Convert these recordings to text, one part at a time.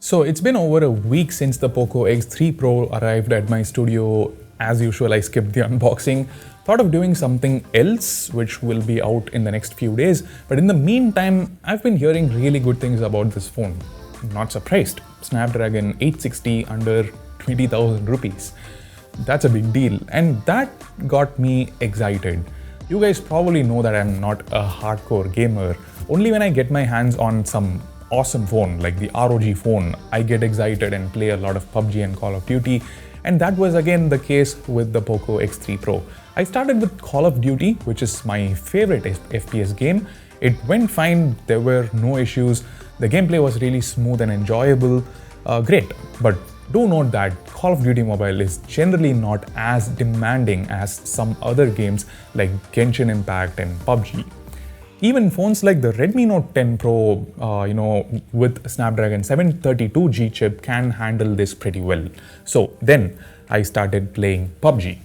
So it's been over a week since the Poco X3 Pro arrived at my studio. As usual, I skipped the unboxing. Thought of doing something else, which will be out in the next few days. But in the meantime, I've been hearing really good things about this phone. Not surprised. Snapdragon 860 under 20,000 rupees. That's a big deal. And that got me excited. You guys probably know that I'm not a hardcore gamer. Only when I get my hands on some awesome phone like the ROG phone, I get excited and play a lot of PUBG and Call of Duty. And that was again the case with the Poco X3 Pro. I started with Call of Duty, which is my favorite FPS game. It went fine, there were no issues. The gameplay was really smooth and enjoyable. Great, but do note that Call of Duty Mobile is generally not as demanding as some other games like Genshin Impact and PUBG. Even phones like the Redmi Note 10 Pro, with Snapdragon 732G chip can handle this pretty well. So then I started playing PUBG.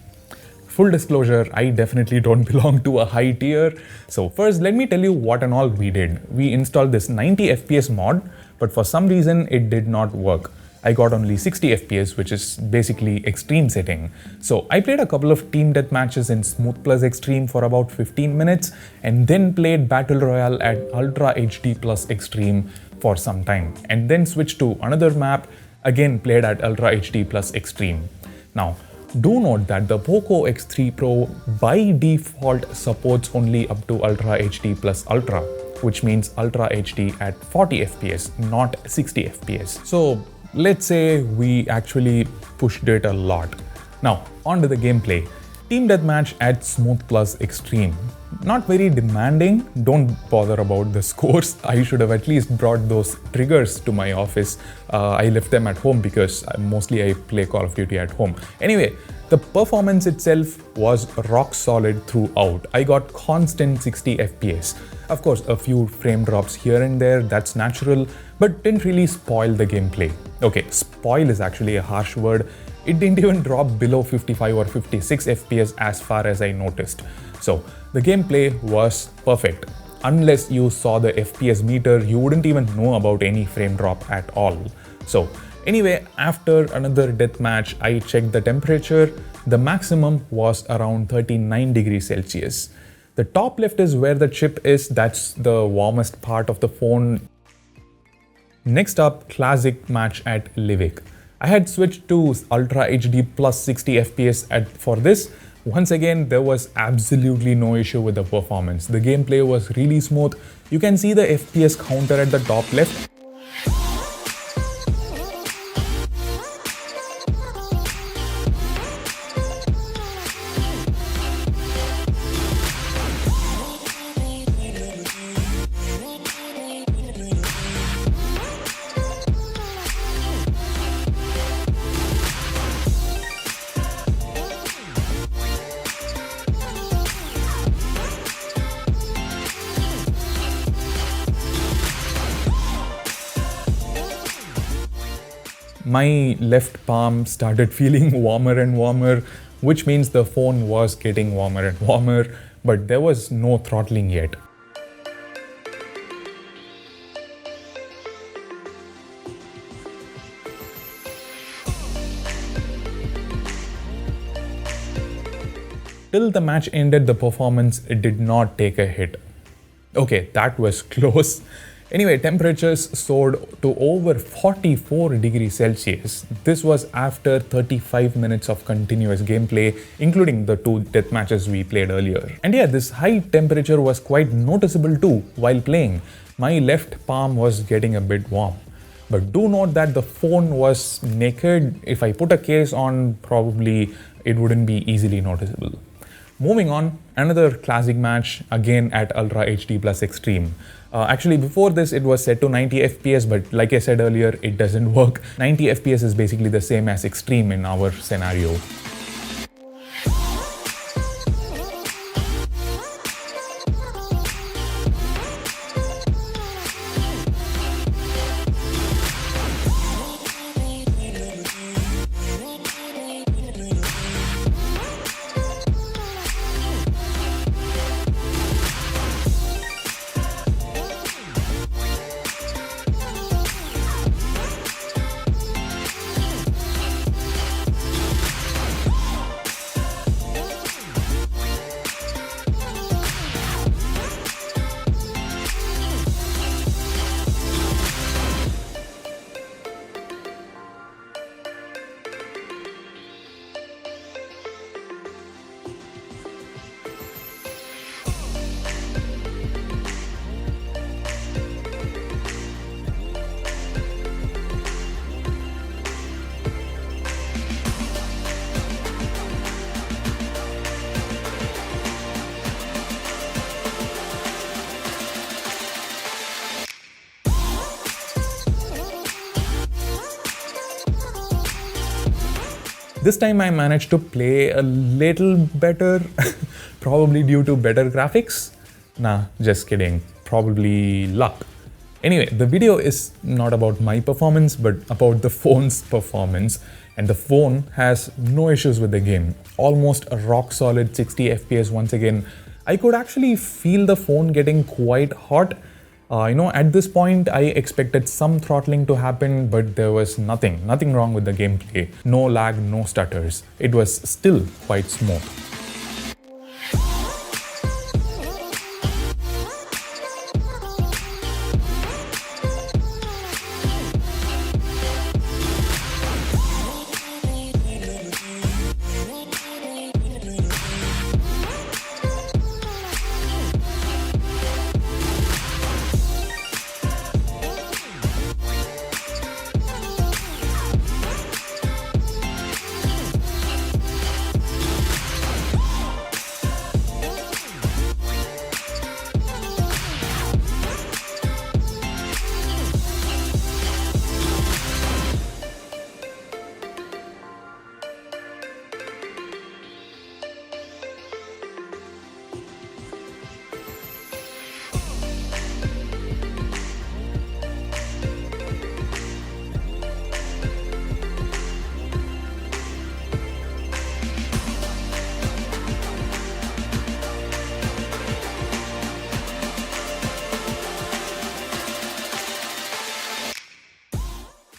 Full disclosure, I definitely don't belong to a high tier. So first, let me tell you what and all we did. We installed this 90 FPS mod, but for some reason it did not work. I got only 60 FPS, which is basically extreme setting. So I played a couple of team death matches in Smooth Plus Extreme for about 15 minutes and then played Battle Royale at Ultra HD Plus Extreme for some time and then switched to another map, again played at Ultra HD Plus Extreme. Now, do note that the Poco X3 Pro by default supports only up to Ultra HD Plus Ultra, which means Ultra HD at 40 FPS, not 60 FPS. So let's say we actually pushed it a lot. Now, on to the gameplay. Team Deathmatch at Smooth Plus Extreme. Not very demanding, don't bother about the scores. I should have at least brought those triggers to my office. I left them at home because mostly I play Call of Duty at home. Anyway, the performance itself was rock solid throughout. I got constant 60 FPS. Of course, a few frame drops here and there, that's natural, but didn't really spoil the gameplay. Okay, spoil is actually a harsh word. It didn't even drop below 55 or 56 FPS as far as I noticed. So the gameplay was perfect. Unless you saw the FPS meter, you wouldn't even know about any frame drop at all. So anyway, after another deathmatch, I checked the temperature. The maximum was around 39 degrees Celsius. The top left is where the chip is. That's the warmest part of the phone. Next up, classic match at Livik. I had switched to Ultra HD plus 60 FPS for this. Once again, there was absolutely no issue with the performance. The gameplay was really smooth. You can see the FPS counter at the top left. My left palm started feeling warmer and warmer, which means the phone was getting warmer and warmer, but there was no throttling yet. Till the match ended, the performance did not take a hit. Okay, that was close. Anyway, temperatures soared to over 44 degrees Celsius. This was after 35 minutes of continuous gameplay, including the two death matches we played earlier. And yeah, this high temperature was quite noticeable too while playing. My left palm was getting a bit warm. But do note that the phone was naked. If I put a case on, probably it wouldn't be easily noticeable. Moving on, another classic match, again at Ultra HD Plus Extreme. Actually, before this, it was set to 90 FPS, but like I said earlier, it doesn't work. 90 FPS is basically the same as Extreme in our scenario. This time I managed to play a little better, probably due to better graphics. Nah, just kidding. Probably luck. Anyway, the video is not about my performance, but about the phone's performance. And the phone has no issues with the game. Almost a rock solid 60 FPS once again. I could actually feel the phone getting quite hot. At this point, I expected some throttling to happen, but there was nothing wrong with the gameplay. No lag, no stutters. It was still quite smooth.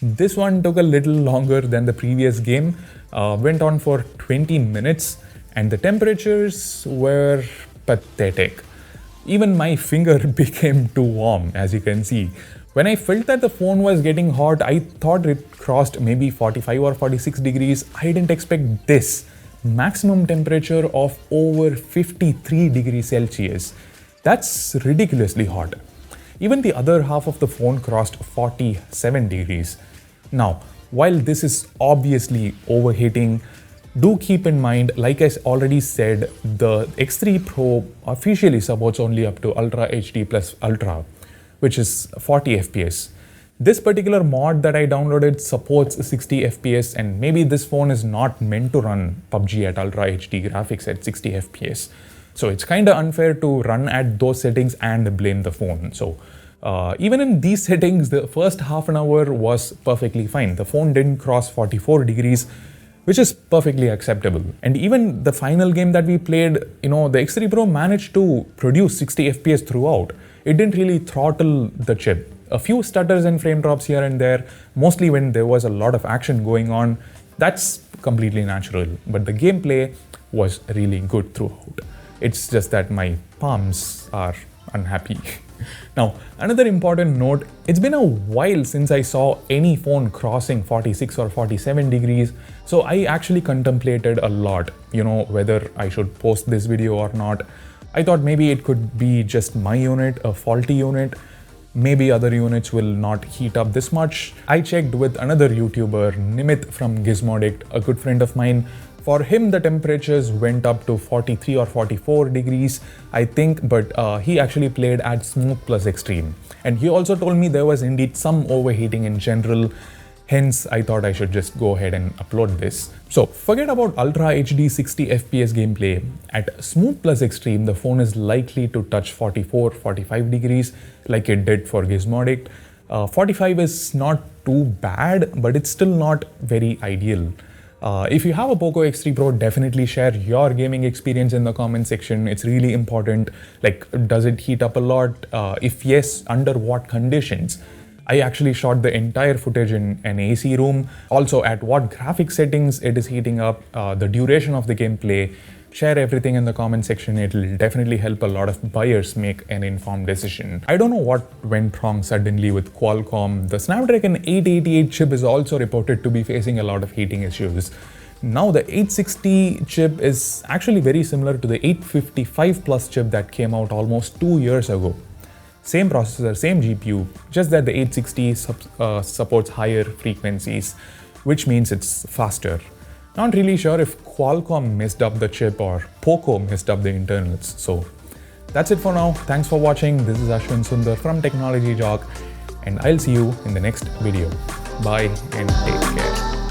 This one took a little longer than the previous game, went on for 20 minutes, and the temperatures were pathetic. Even my finger became too warm, as you can see. When I felt that the phone was getting hot, I thought it crossed maybe 45 or 46 degrees. I didn't expect this. Maximum temperature of over 53 degrees Celsius. That's ridiculously hot. Even the other half of the phone crossed 47 degrees. Now, while this is obviously overheating, do keep in mind, like I already said, the X3 Pro officially supports only up to Ultra HD plus Ultra, which is 40 FPS. This particular mod that I downloaded supports 60 FPS, and maybe this phone is not meant to run PUBG at Ultra HD graphics at 60 FPS. So it's kind of unfair to run at those settings and blame the phone. So even in these settings, the first half an hour was perfectly fine. The phone didn't cross 44 degrees, which is perfectly acceptable. And even the final game that we played, the X3 Pro managed to produce 60 FPS throughout. It didn't really throttle the chip. A few stutters and frame drops here and there, mostly when there was a lot of action going on. That's completely natural, but the gameplay was really good throughout. It's just that my palms are unhappy. Now, another important note, it's been a while since I saw any phone crossing 46 or 47 degrees, so I actually contemplated a lot, whether I should post this video or not. I thought maybe it could be just my unit, a faulty unit. Maybe other units will not heat up this much. I checked with another YouTuber, Nimit from Gizmodict, a good friend of mine. For him, the temperatures went up to 43 or 44 degrees, I think, but he actually played at Smooth plus Extreme. And he also told me there was indeed some overheating in general. Hence, I thought I should just go ahead and upload this. So forget about Ultra HD 60 FPS gameplay. At Smooth plus Extreme, the phone is likely to touch 44-45 degrees like it did for Gizmodict. 45 is not too bad, but it's still not very ideal. If you have a POCO X3 Pro, definitely share your gaming experience in the comment section. It's really important. Like, does it heat up a lot? If yes, under what conditions? I actually shot the entire footage in an AC room. Also, at what graphic settings it is heating up, the duration of the gameplay. Share everything in the comment section. It will definitely help a lot of buyers make an informed decision. I don't know what went wrong suddenly with Qualcomm. The Snapdragon 888 chip is also reported to be facing a lot of heating issues. Now the 860 chip is actually very similar to the 855 Plus chip that came out almost 2 years ago. Same processor, same GPU, just that the 860 supports higher frequencies, which means it's faster. Not really sure if Qualcomm messed up the chip or POCO messed up the internals. So that's it for now. Thanks for watching. This is Ashwin Sundar from Technology Jock, and I'll see you in the next video. Bye and take care.